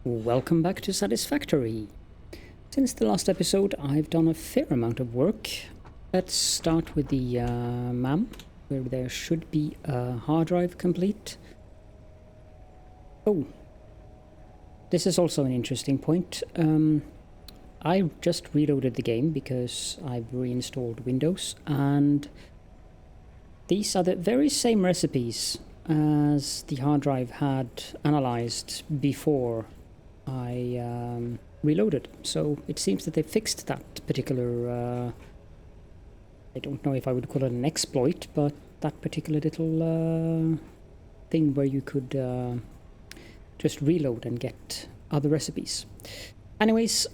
Welcome back to Satisfactory. Since the last episode, I've done a fair amount of work. Let's start with the MAM, where there should be a hard drive complete. Oh, this is also an interesting point. I just reloaded the game because I've reinstalled Windows, and these are the very same recipes as the hard drive had analyzed before I reloaded. So it seems that they fixed that particular, I don't know if I would call it an exploit, but that particular little thing where you could just reload and get other recipes. Anyways,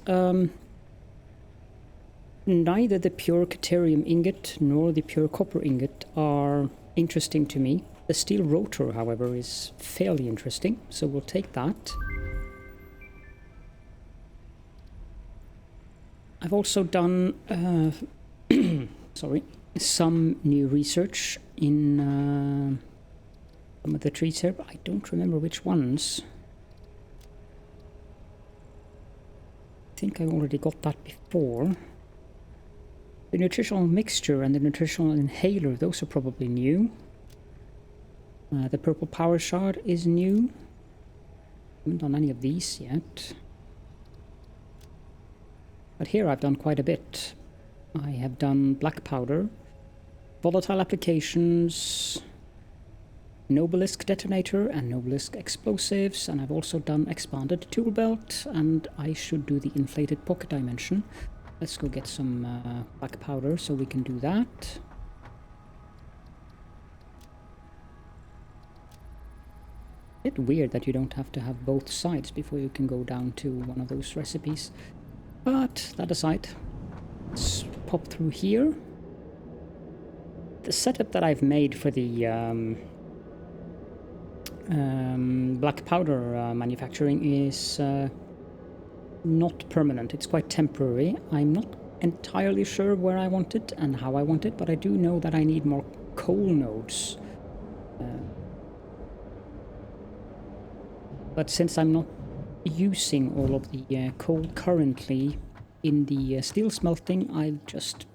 neither the pure Caterium ingot nor the pure copper ingot are interesting to me. The steel rotor, however, is fairly interesting, so we'll take that. I've also done some new research in some of the trees here, but I don't remember which ones. I think I already got that before. The nutritional mixture and the nutritional inhaler, those are probably new. The purple power shard is new. Haven't done any of these yet. But here I've done quite a bit. I have done black powder, volatile applications, Nobelisk detonator and Nobelisk explosives, and I've also done expanded tool belt, and I should do the inflated pocket dimension. Let's go get some black powder so we can do that. Bit weird that you don't have to have both sides before you can go down to one of those recipes. But that aside, let's pop through here. The setup that I've made for the black powder manufacturing is not permanent. It's quite temporary. I'm not entirely sure where I want it and how I want it, but I do know that I need more coal nodes. But since I'm not using all of the coal currently in the steel smelting, I've just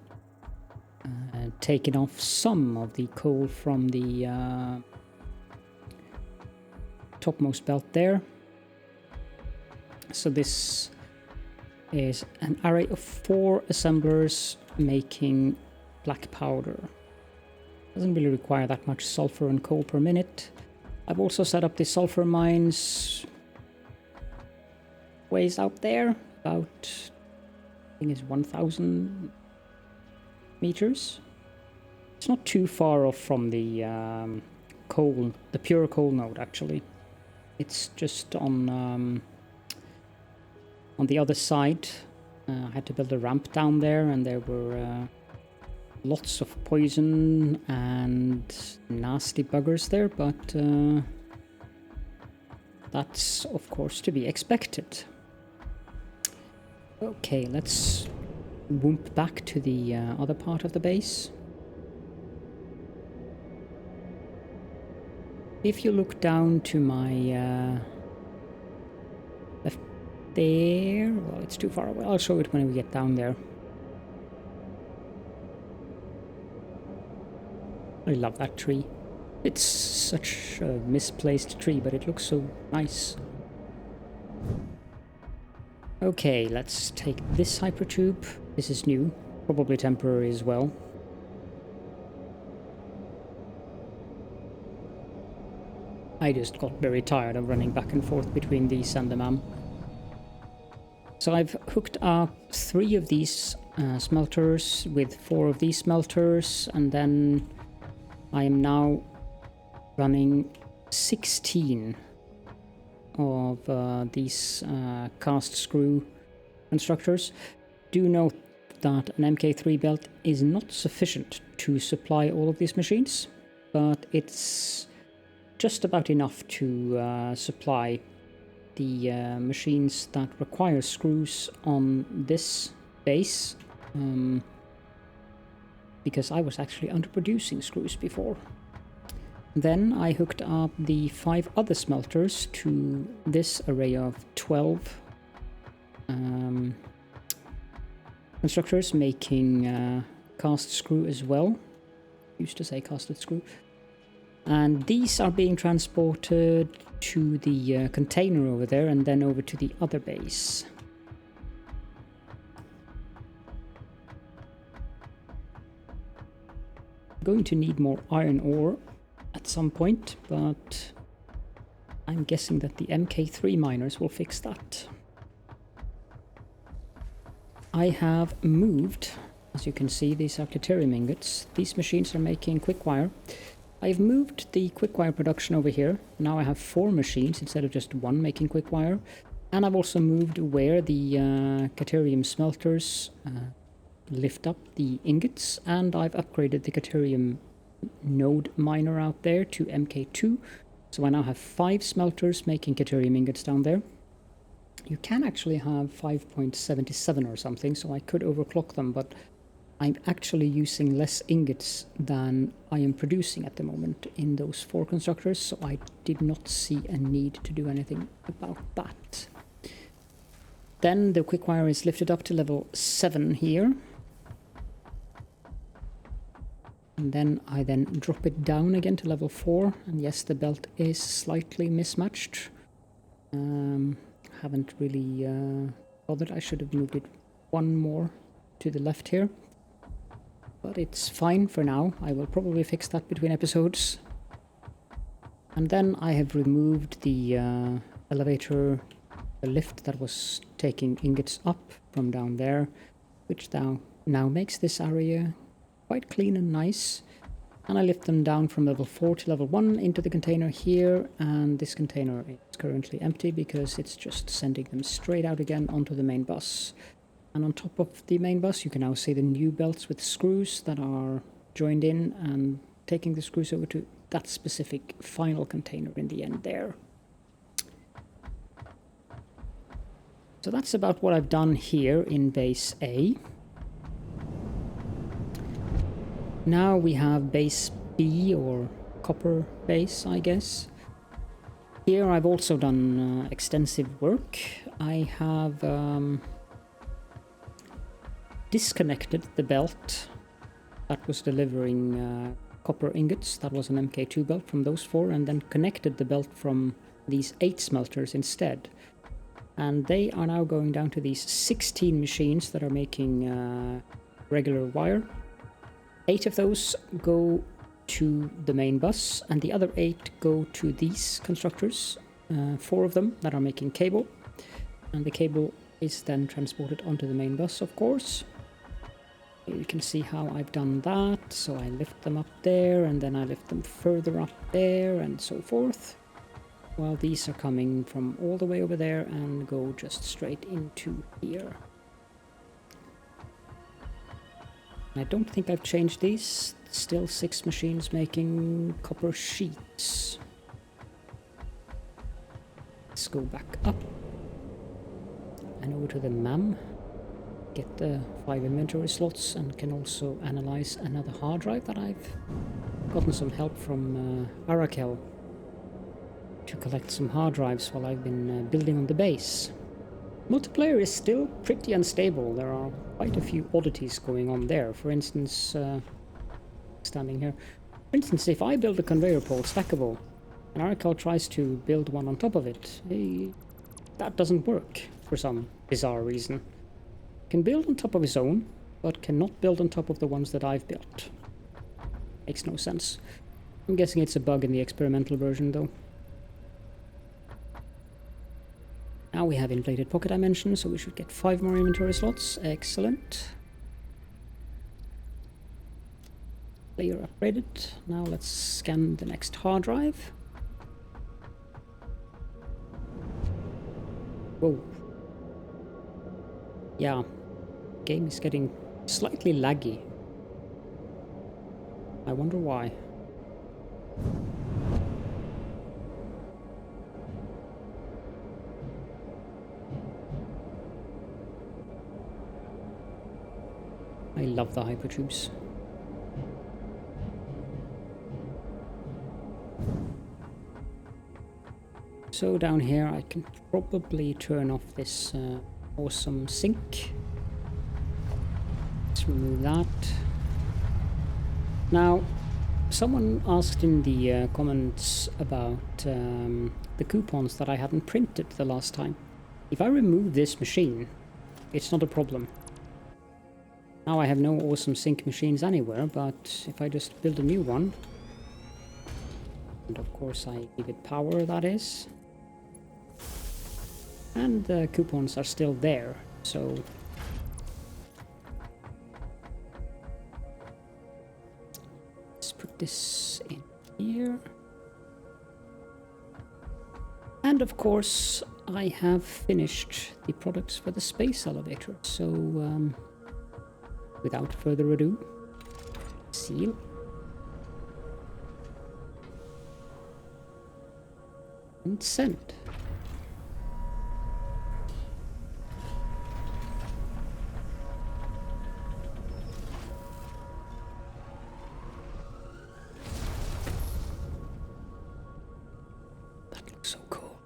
taken off some of the coal from the topmost belt there. So this is an array of 4 assemblers making black powder. Doesn't really require that much sulfur and coal per minute. I've also set up the sulfur mines ways out there, about, I think it's 1,000 meters. It's not too far off from the coal, the pure coal node actually. It's just on the other side. I had to build a ramp down there, and there were lots of poison and nasty buggers there, but that's of course to be expected. Okay, let's whoomp back to the other part of the base. If you look down to my left there, well, it's too far away. I'll show it when we get down there. I love that tree. It's such a misplaced tree, but it looks so nice. Okay, let's take this hypertube. This is new, probably temporary as well. I just got very tired of running back and forth between these and the MAM. So I've hooked up 3 of these smelters with 4 of these smelters, and then I am now running 16 of these cast screw constructors. Do note that an MK3 belt is not sufficient to supply all of these machines, but it's just about enough to supply the machines that require screws on this base, because I was actually underproducing screws before. Then I hooked up the 5 other smelters to this array of 12 constructors making cast screw as well. Used to say casted screw. And these are being transported to the container over there and then over to the other base. Going to need more iron ore at some point, but I'm guessing that the MK3 miners will fix that. I have moved, as you can see, these are Caterium ingots. These machines are making quick wire. I've moved the quick wire production over here. Now I have 4 machines instead of just 1 making quick wire. And I've also moved where the Caterium smelters lift up the ingots, and I've upgraded the Caterium node miner out there to MK2. So I now have 5 smelters making Caterium ingots down there. You can actually have 5.77 or something, so I could overclock them, but I'm actually using less ingots than I am producing at the moment in those 4 constructors, so I did not see a need to do anything about that. Then the quick wire is lifted up to level 7 here. And then I drop it down again to level 4, and yes, the belt is slightly mismatched. Haven't really bothered. I should have moved it 1 more to the left here. But it's fine for now. I will probably fix that between episodes. And then I have removed the elevator, the lift that was taking ingots up from down there, which now makes this area quite clean and nice. And I lift them down from level 4 to level 1 into the container here, and this container is currently empty because it's just sending them straight out again onto the main bus. And on top of the main bus you can now see the new belts with screws that are joined in and taking the screws over to that specific final container in the end there. So that's about what I've done here in base A. Now we have base B, or copper base, I guess. Here I've also done extensive work. I have disconnected the belt that was delivering copper ingots. That was an MK2 belt from those 4, and then connected the belt from these 8 smelters instead. And they are now going down to these 16 machines that are making regular wire. 8 of those go to the main bus, and the other 8 go to these constructors, 4 of them that are making cable, and the cable is then transported onto the main bus, of course. You can see how I've done that. So I lift them up there, and then I lift them further up there, and so forth, while these are coming from all the way over there and go just straight into here. I don't think I've changed these. Still 6 machines making copper sheets. Let's go back up and over to the MAM. Get the 5 inventory slots, and can also analyze another hard drive that I've gotten some help from Arakel to collect some hard drives while I've been building on the base. Multiplayer is still pretty unstable. There are quite a few oddities going on there. For instance, standing here. For instance, if I build a conveyor pole stackable, and Arakel tries to build one on top of it, that doesn't work for some bizarre reason. Can build on top of his own, but cannot build on top of the ones that I've built. Makes no sense. I'm guessing it's a bug in the experimental version, though. Now we have inflated pocket dimensions, so we should get 5 more inventory slots. Excellent. Layer upgraded. Now let's scan the next hard drive. Whoa. Yeah, game is getting slightly laggy. I wonder why. I love the hypertubes. So down here I can probably turn off this awesome sink. Let's remove that. Now, someone asked in the comments about the coupons that I hadn't printed the last time. If I remove this machine, it's not a problem. Now I have no awesome sink machines anywhere, but if I just build a new one, and of course I give it power, that is, and the coupons are still there, so let's put this in here. And of course I have finished the products for the space elevator, so without further ado, seal and send. That looks so cool.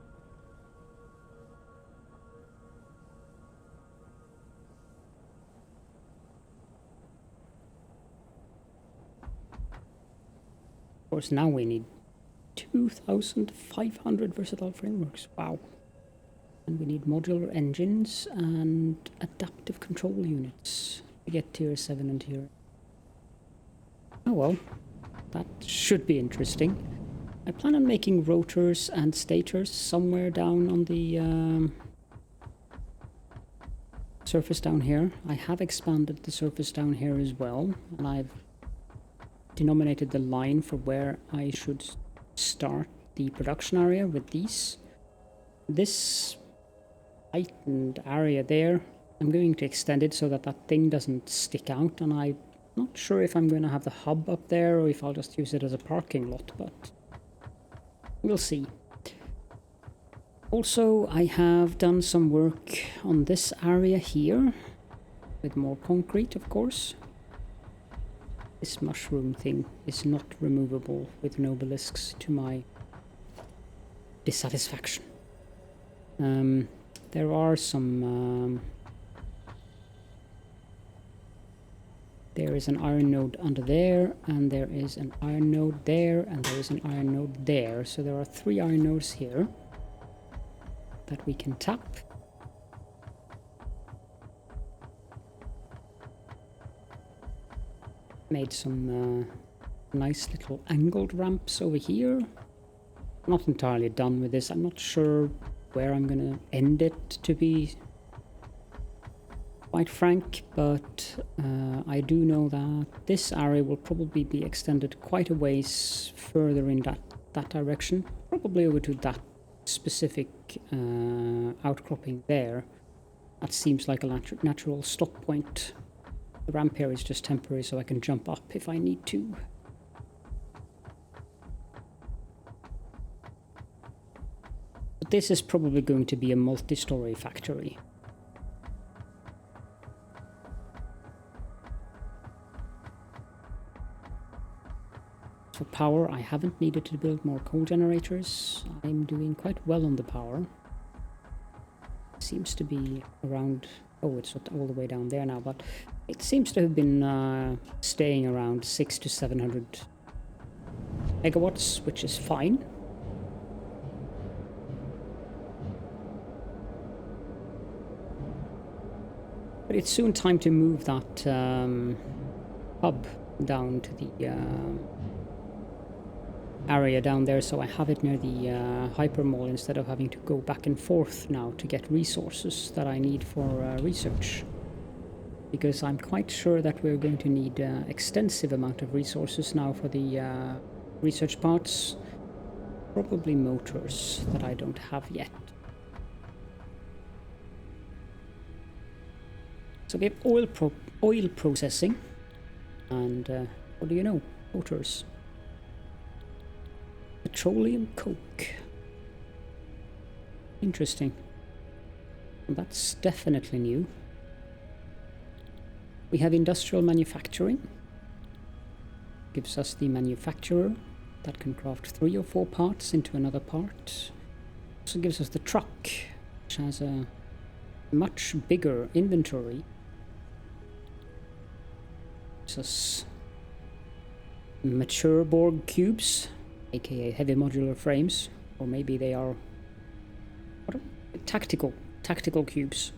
Of course, now we need 2,500 versatile frameworks. Wow. And we need modular engines and adaptive control units to get tier 7 and tier. Oh well, that should be interesting. I plan on making rotors and stators somewhere down on the surface down here. I have expanded the surface down here as well, and I've denominated the line for where I should start the production area with these. This heightened area there, I'm going to extend it so that that thing doesn't stick out, and I'm not sure if I'm going to have the hub up there or if I'll just use it as a parking lot, but we'll see. Also, I have done some work on this area here with more concrete, of course. This mushroom thing is not removable with no obelisks, to my dissatisfaction. There are some... there is an iron node under there, and there is an iron node there, and there is an iron node there. So there are 3 iron nodes here that we can tap. Made some nice little angled ramps over here. I'm not entirely done with this. I'm not sure where I'm gonna end it, to be quite frank, but I do know that this area will probably be extended quite a ways further in that direction, probably over to that specific outcropping there. That seems like a natural stop point. The ramp here is just temporary, so I can jump up if I need to. But this is probably going to be a multi-story factory. For power, I haven't needed to build more coal generators. I'm doing quite well on the power. Seems to be around... oh, it's not all the way down there now, but it seems to have been staying around 600 to 700 megawatts, which is fine. But it's soon time to move that hub down to the area down there, so I have it near the hyper mall instead of having to go back and forth now to get resources that I need for research. Because I'm quite sure that we're going to need extensive amount of resources now for the research parts. Probably motors that I don't have yet. So we have oil processing, and what do you know? Rotors. Petroleum coke. Interesting. And that's definitely new. We have industrial manufacturing. Gives us the manufacturer that can craft 3 or 4 parts into another part. also gives us the truck, which has a much bigger inventory. Gives us mature Borg cubes, aka heavy modular frames, or maybe they are tactical cubes.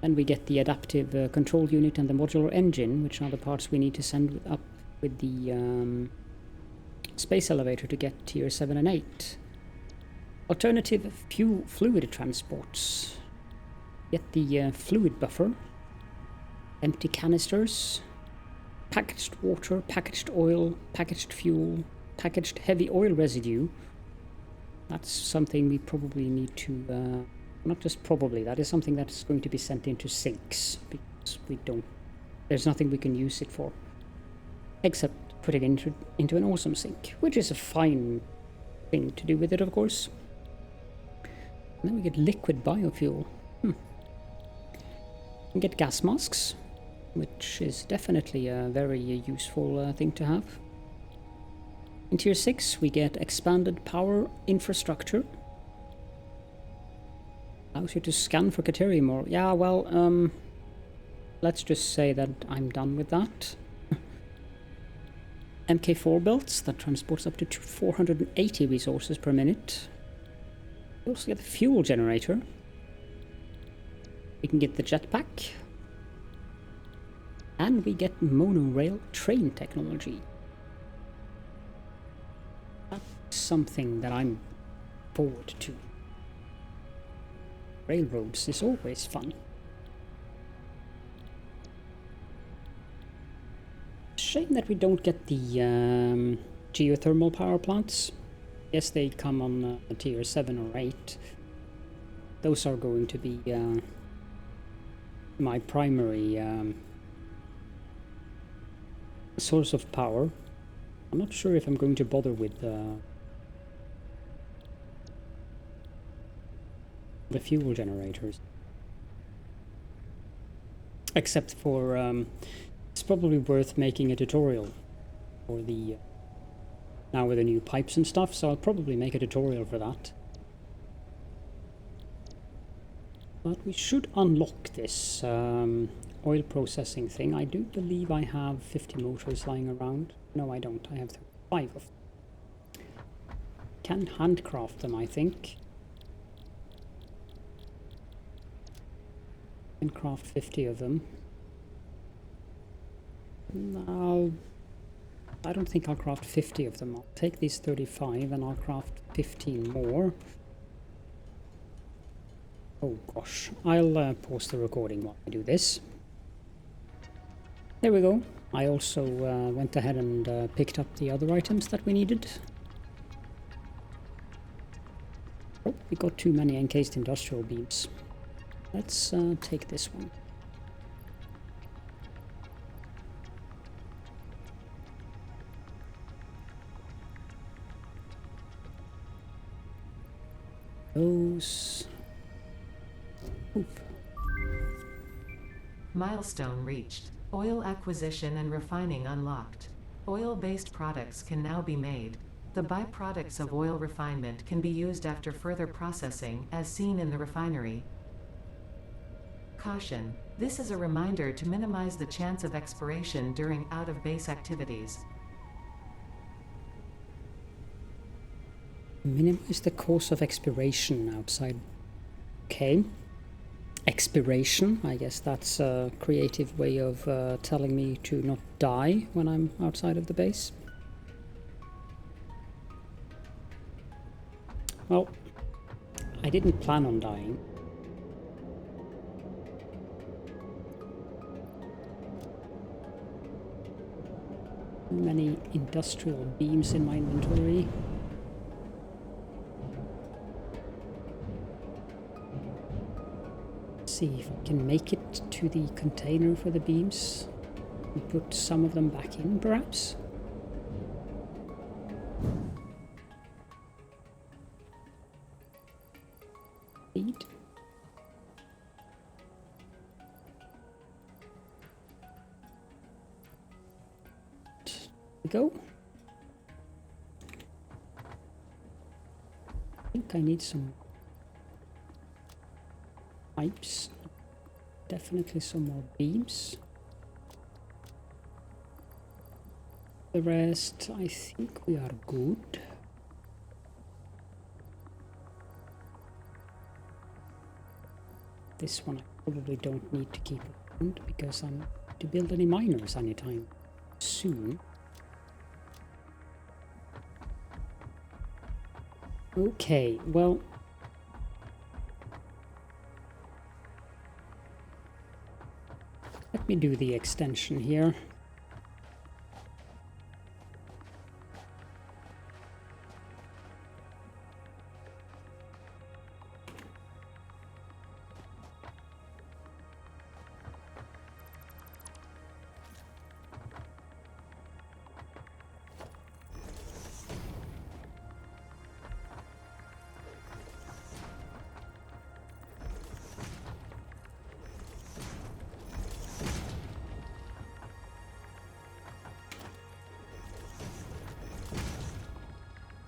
And we get the adaptive control unit and the modular engine, which are the parts we need to send up with the space elevator to get tier 7 and 8. Alternative fluid transports. Get the fluid buffer, empty canisters, packaged water, packaged oil, packaged fuel, packaged heavy oil residue. That's something we probably need to... not just probably, that is something that's going to be sent into sinks, because there's nothing we can use it for, except putting it into an awesome sink, which is a fine thing to do with it, of course. And then we get liquid biofuel. We get gas masks, which is definitely a very useful thing to have. In tier 6 we get expanded power infrastructure. Allows you to scan for Caterium more. Yeah, well, let's just say that I'm done with that. MK4 belts that transports up to 480 resources per minute. We also get the fuel generator. We can get the jetpack. And we get monorail train technology. That's something that I'm forward to. Railroads is always fun. Shame that we don't get the geothermal power plants. Yes, they come on tier 7 or 8. Those are going to be my primary source of power. I'm not sure if I'm going to bother with the fuel generators. Except for it's probably worth making a tutorial for the now with the new pipes and stuff, so I'll probably make a tutorial for that. But we should unlock this oil processing thing. I do believe I have 50 motors lying around. No, I don't. I have 5 of them. Can handcraft them, I think. Can craft 50 of them. No, I don't think I'll craft 50 of them. I'll take these 35 and I'll craft 15 more. Oh gosh, I'll pause the recording while I do this. There we go. I also went ahead and picked up the other items that we needed. Oh, we got too many encased industrial beams. Let's take this one. Those... Oop. Milestone reached. Oil acquisition and refining unlocked. Oil-based products can now be made. The byproducts of oil refinement can be used after further processing, as seen in the refinery. Caution. This is a reminder to minimize the chance of expiration during out-of-base activities. Minimize the cause of expiration outside. Okay. Expiration, I guess that's a creative way of telling me to not die when I'm outside of the base. Well, I didn't plan on dying. Too many industrial beams in my inventory. See if I can make it to the container for the beams and put some of them back in, perhaps. Feed. There we go. I think think I need some pipes. Definitely some more beams. The rest, I think we are good. This one I probably don't need to keep around because I'm to build any miners anytime soon. Okay, well, let me do the extension here.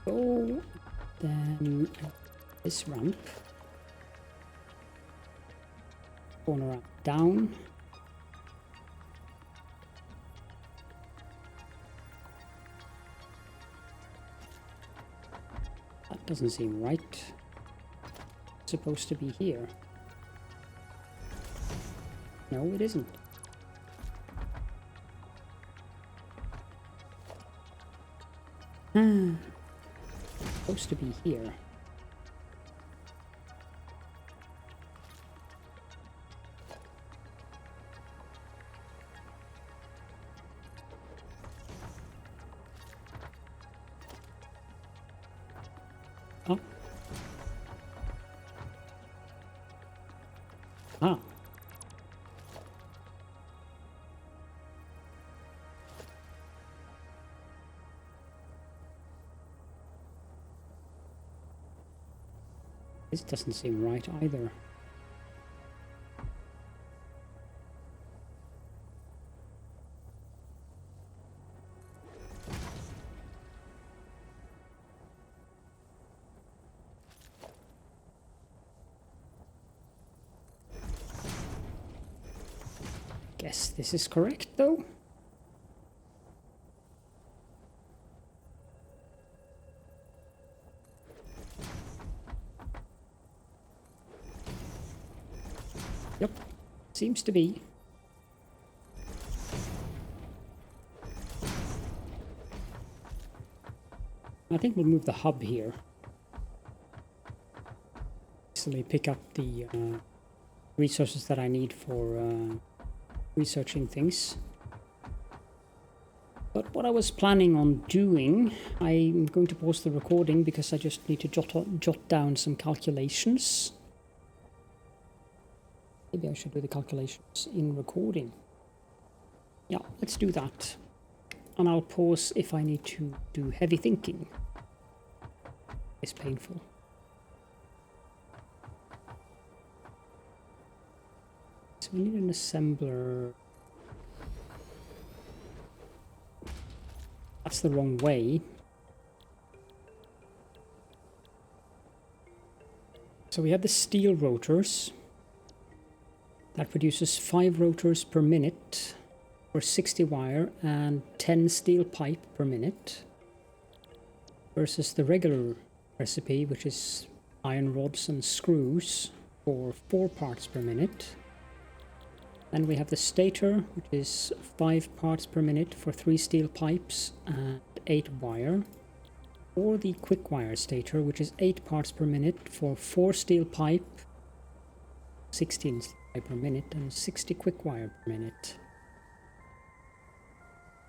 Go, then this ramp, corner up, down. That doesn't seem right. It's supposed to be here. No, it isn't. Supposed to be here. Oh. Ah. This doesn't seem right either. Guess this is correct though. Yep, seems to be. I think we'll move the hub here. Easily pick up the resources that I need for researching things. But what I was planning on doing, I'm going to pause the recording because I just need to jot down some calculations. Maybe I should do the calculations in recording. Yeah, let's do that. And I'll pause if I need to do heavy thinking. It's painful. So we need an assembler. That's the wrong way. So we have the steel rotors. That produces 5 rotors per minute for 60 wire and 10 steel pipe per minute. Versus the regular recipe, which is iron rods and screws for 4 parts per minute. Then we have the stator, which is 5 parts per minute for 3 steel pipes and 8 wire. Or the quick wire stator, which is 8 parts per minute for 4 steel pipe, 16 steel pipe per minute, and 60 quick wire per minute.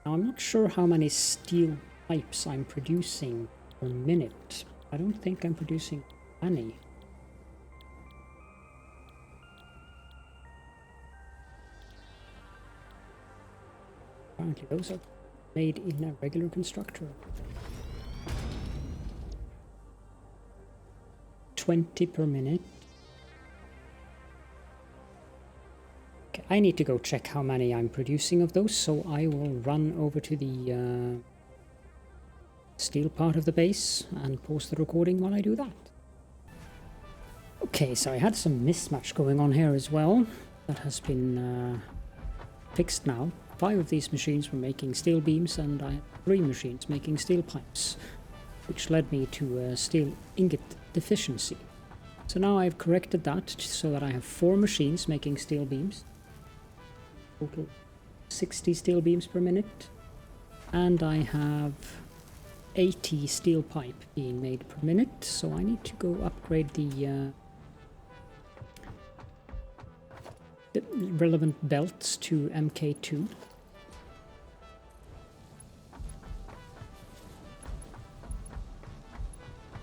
Now I'm not sure how many steel pipes I'm producing per minute. I don't think I'm producing any. Apparently those are made in a regular constructor. 20 per minute. Okay, I need to go check how many I'm producing of those, so I will run over to the steel part of the base and pause the recording while I do that. Okay, so I had some mismatch going on here as well. That has been fixed now. 5 of these machines were making steel beams, and I had 3 machines making steel pipes, which led me to steel ingot deficiency. So now I've corrected that so that I have 4 machines making steel beams. Total 60 steel beams per minute. And I have 80 steel pipe being made per minute, so I need to go upgrade the relevant belts to MK2.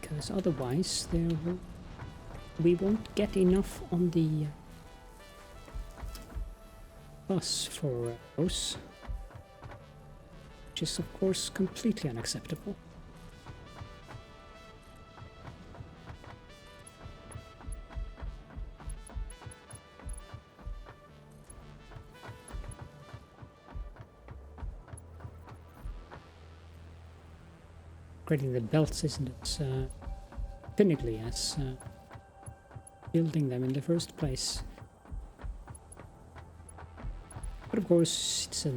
Because otherwise we won't get enough on the bus for those, which is of course completely unacceptable. Upgrading the belts isn't as finicky as building them in the first place. But of course it's a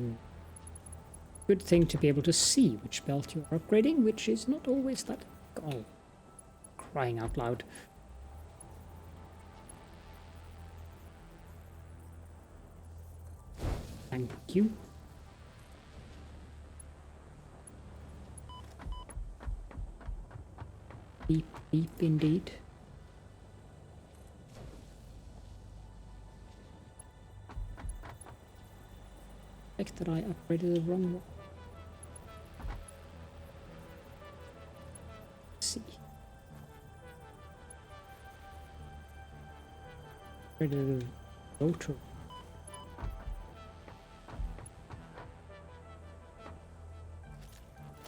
good thing to be able to see which belt you are upgrading, which is not always that... Oh, crying out loud. Thank you. Beep, beep, indeed. Like that I upgraded the wrong one. Let's see. Upgraded the rotor.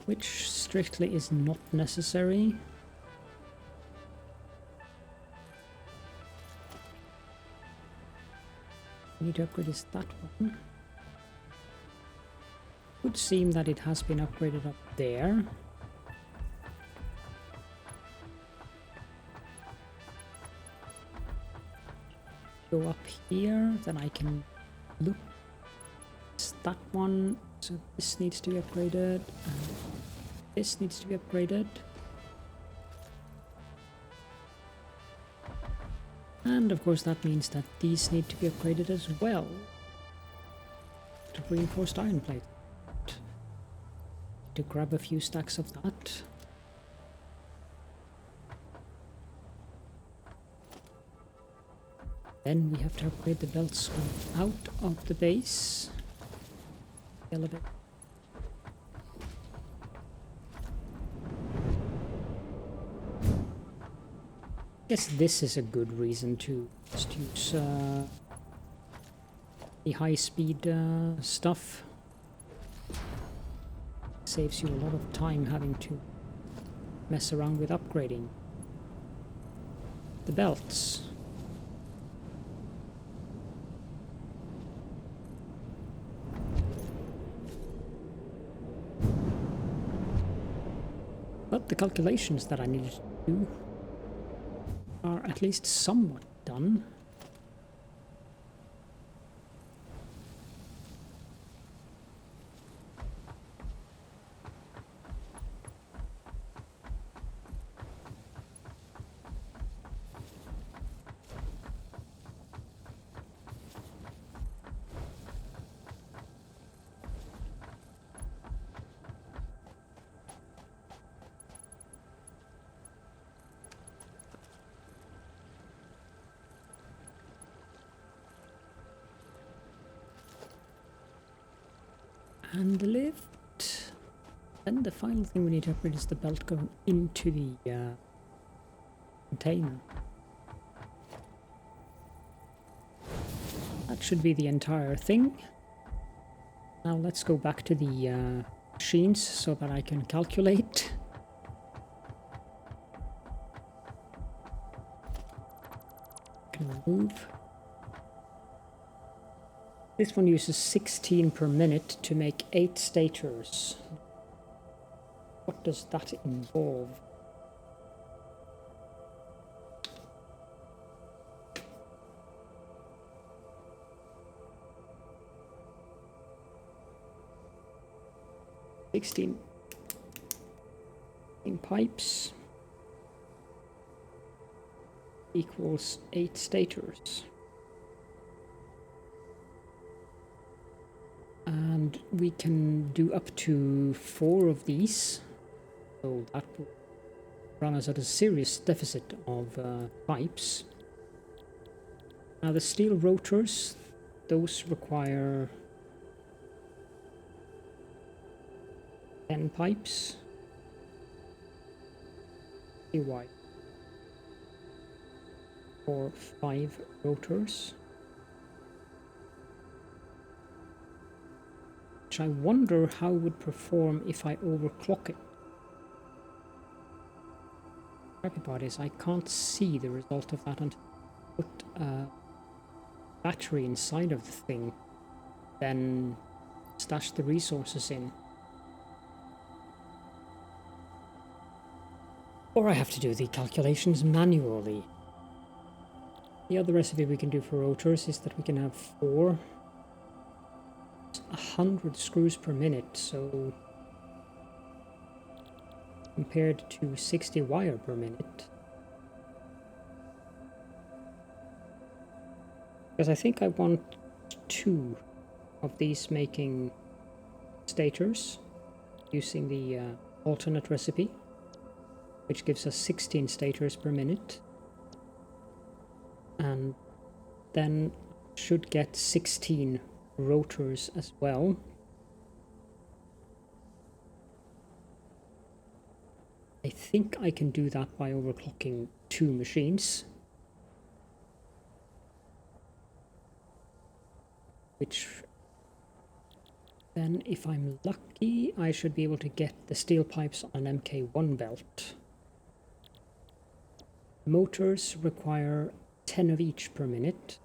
Which strictly is not necessary. Need to upgrade is that one. Would seem that it has been upgraded up there. Go up here, then I can look. It's that one. So this needs to be upgraded. And this needs to be upgraded. And of course that means that these need to be upgraded as well. To reinforced iron plate. To grab a few stacks of that. Then we have to upgrade the belts out of the base. Elevator. I guess this is a good reason to just use the high-speed stuff. Saves you a lot of time having to mess around with upgrading the belts. But the calculations that I needed to do are at least somewhat done. And the lift. Then the final thing we need to upgrade is the belt going into the container. That should be the entire thing. Now let's go back to the machines so that I can calculate. Can move. This one uses 16 per minute to make 8 stators. What does that involve? 16 pipes equals 8 stators. And we can do up to 4 of these, so that will run us at a serious deficit of pipes. Now the steel rotors, those require 10 pipes. See why. For 5 rotors. Which I wonder how it would perform if I overclock it. The crappy part is I can't see the result of that until I put a battery inside of the thing, then stash the resources in. Or I have to do the calculations manually. The other recipe we can do for rotors is that we can have 4. 100 screws per minute, so compared to 60 wire per minute. Because I think I want 2 of these making stators using the alternate recipe, which gives us 16 stators per minute, and then should get 16 rotors as well. I think I can do that by overclocking 2 machines, which then, if I'm lucky, I should be able to get the steel pipes on an MK1 belt. Motors require 10 of each per minute.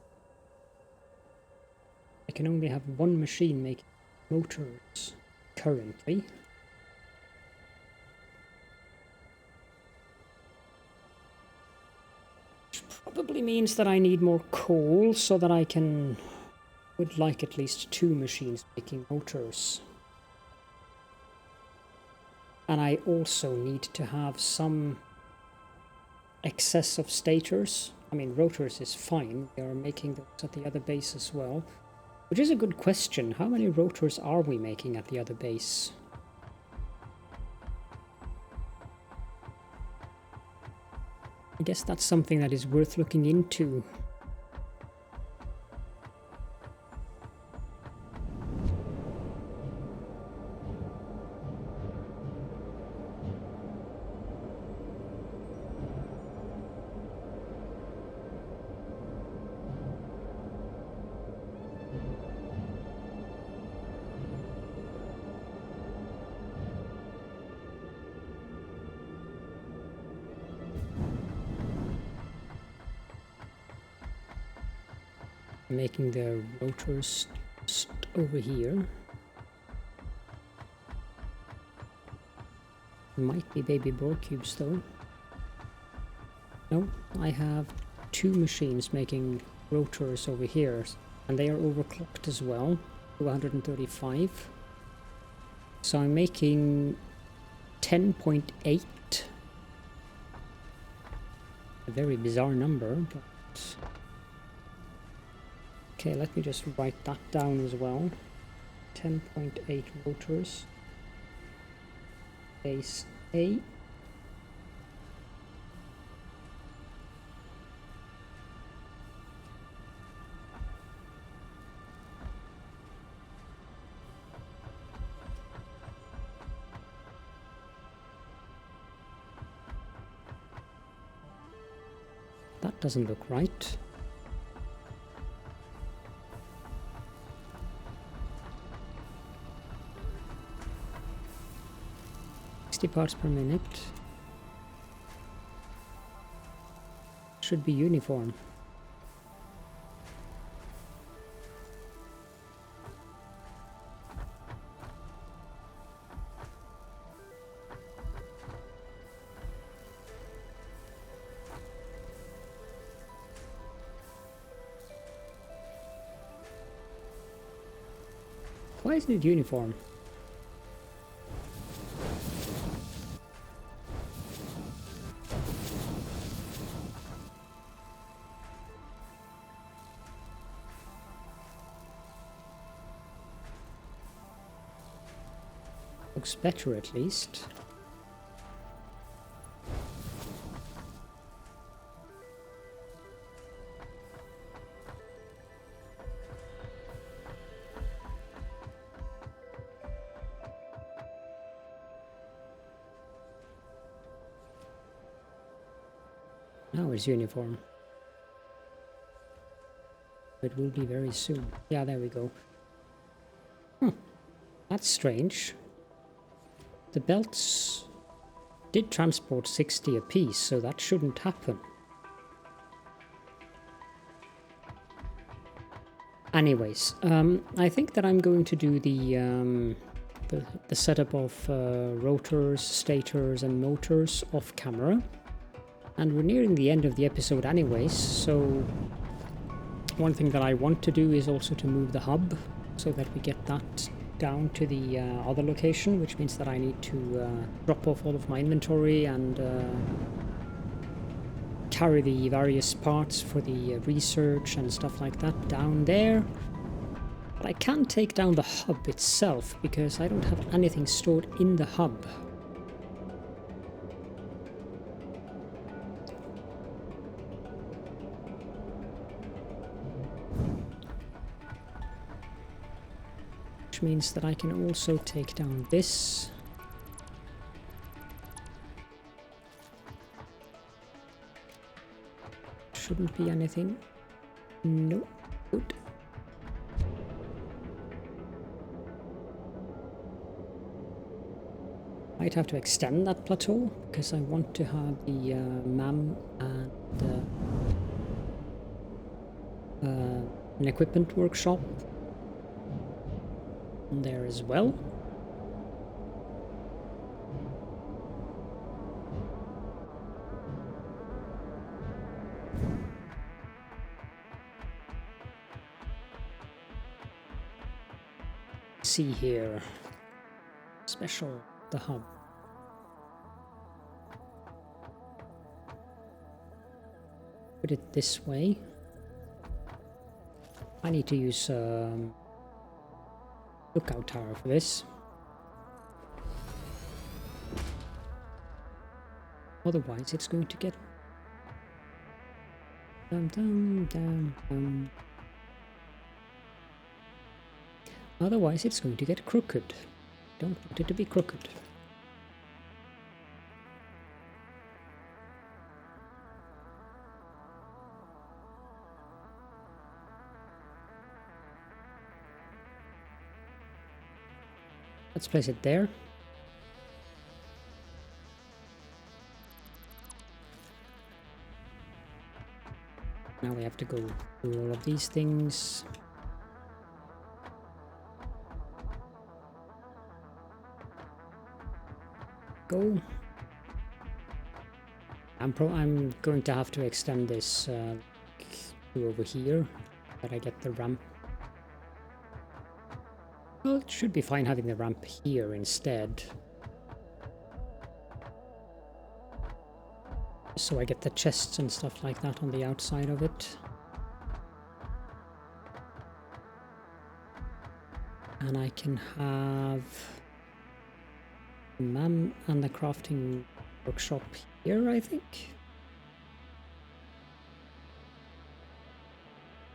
I can only have 1 machine making motors currently. Which probably means that I need more coal so that I would like at least 2 machines making motors. And I also need to have some excess of stators. I mean, rotors is fine. They are making those at the other base as well. Which is a good question. How many rotors are we making at the other base? I guess that's something that is worth looking into. Making the rotors just over here. Might be baby bore cubes though. No, I have 2 machines making rotors over here, and they are overclocked as well to 135. So I'm making 10.8. A very bizarre number, but okay, let me just write that down as well. 10.8 rotors. Base A. That doesn't look right. Parts per minute. Should be uniform. Why isn't it uniform? Looks better at least. Now it's uniform. It will be very soon. Yeah, there we go. That's strange. The belts did transport 60 apiece, so that shouldn't happen. Anyways, I think that I'm going to do the setup of rotors, stators and motors off camera. And we're nearing the end of the episode anyways, so one thing that I want to do is also to move the hub so that we get that down to the other location, which means that I need to drop off all of my inventory and carry the various parts for the research and stuff like that down there. But I can't take down the hub itself because I don't have anything stored in the hub. Means that I can also take down this. Shouldn't be anything. No. Good. Might have to extend that plateau because I want to have the MAM and an equipment workshop there as well. See here, special the hub. Put it this way. I need to use lookout tower for this. Otherwise it's going to get Otherwise it's going to get crooked. Don't want it to be crooked. Let's place it there. Now we have to go through all of these things. Go. I'm going to have to extend this to over here, that I get the ramp. Well, it should be fine having the ramp here instead. So I get the chests and stuff like that on the outside of it. And I can have the MAM and the crafting workshop here, I think.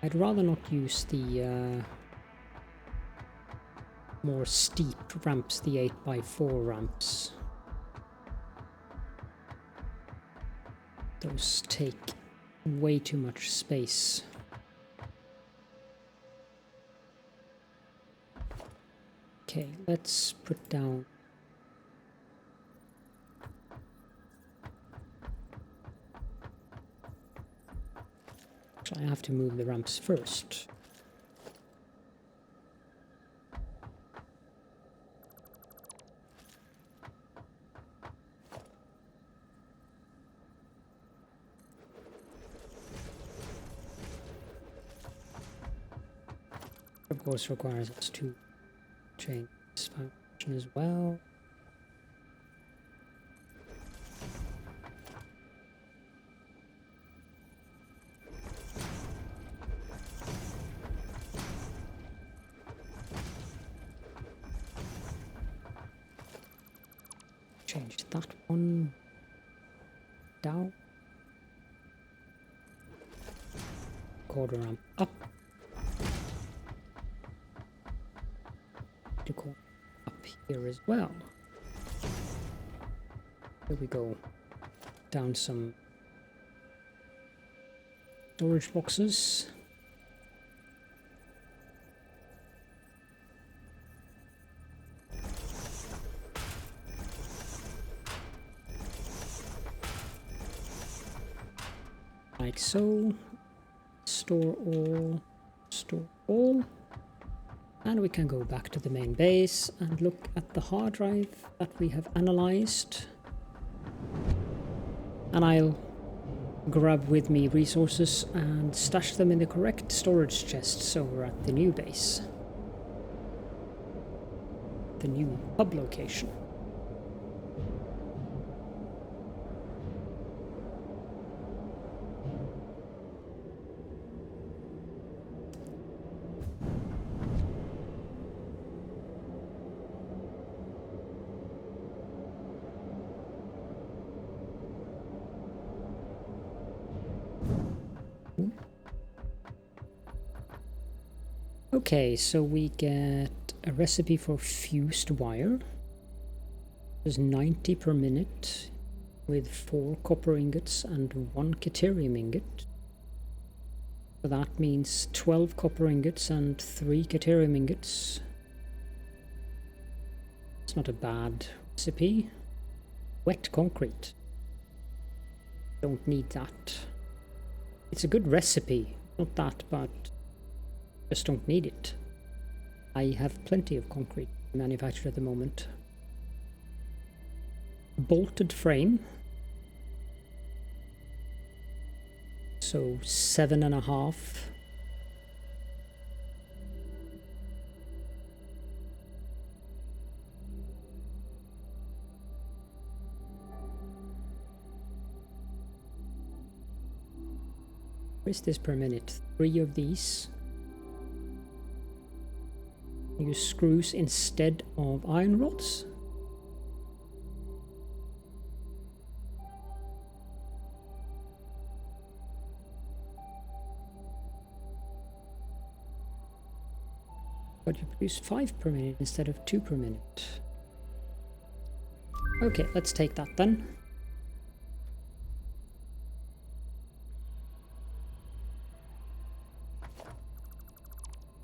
I'd rather not use the more steep ramps, the 8x4 ramps. Those take way too much space. Okay, let's put down I have to move the ramps first. Of course requires us to change this function as well. change that one down. Quarter ramp up. To go up here as well. Here we go. Down some storage boxes. Like so. Store all. And we can go back to the main base and look at the hard drive that we have analyzed. And I'll grab with me resources and stash them in the correct storage chests over at the new base. The new hub location. Okay, so we get a recipe for fused wire. There's 90 per minute with 4 copper ingots and 1 caterium ingot. So that means 12 copper ingots and 3 caterium ingots. It's not a bad recipe. Wet concrete. Don't need that. It's a good recipe, not that, but just don't need it. I have plenty of concrete manufactured at the moment. Bolted frame. So 7.5. What is this per minute? 3 of these. Use screws instead of iron rods. But you produce 5 per minute instead of 2 per minute. Okay, let's take that then.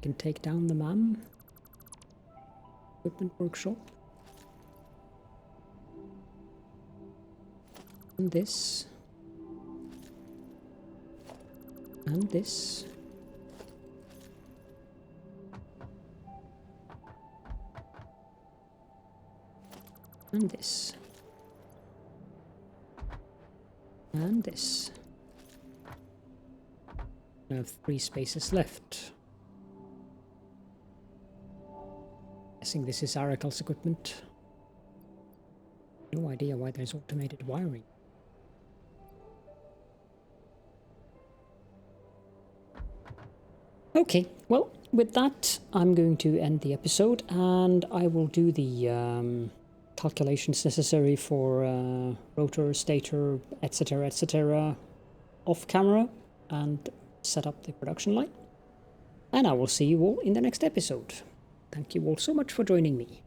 Can take down the MAM. Equipment workshop. And this. And this. And this. And this. I have 3 spaces left. Guessing this is Aracal's equipment. No idea why there's automated wiring. Okay, well, with that, I'm going to end the episode, and I will do the calculations necessary for rotor, stator, etc., off camera, and set up the production line. And I will see you all in the next episode. Thank you all so much for joining me.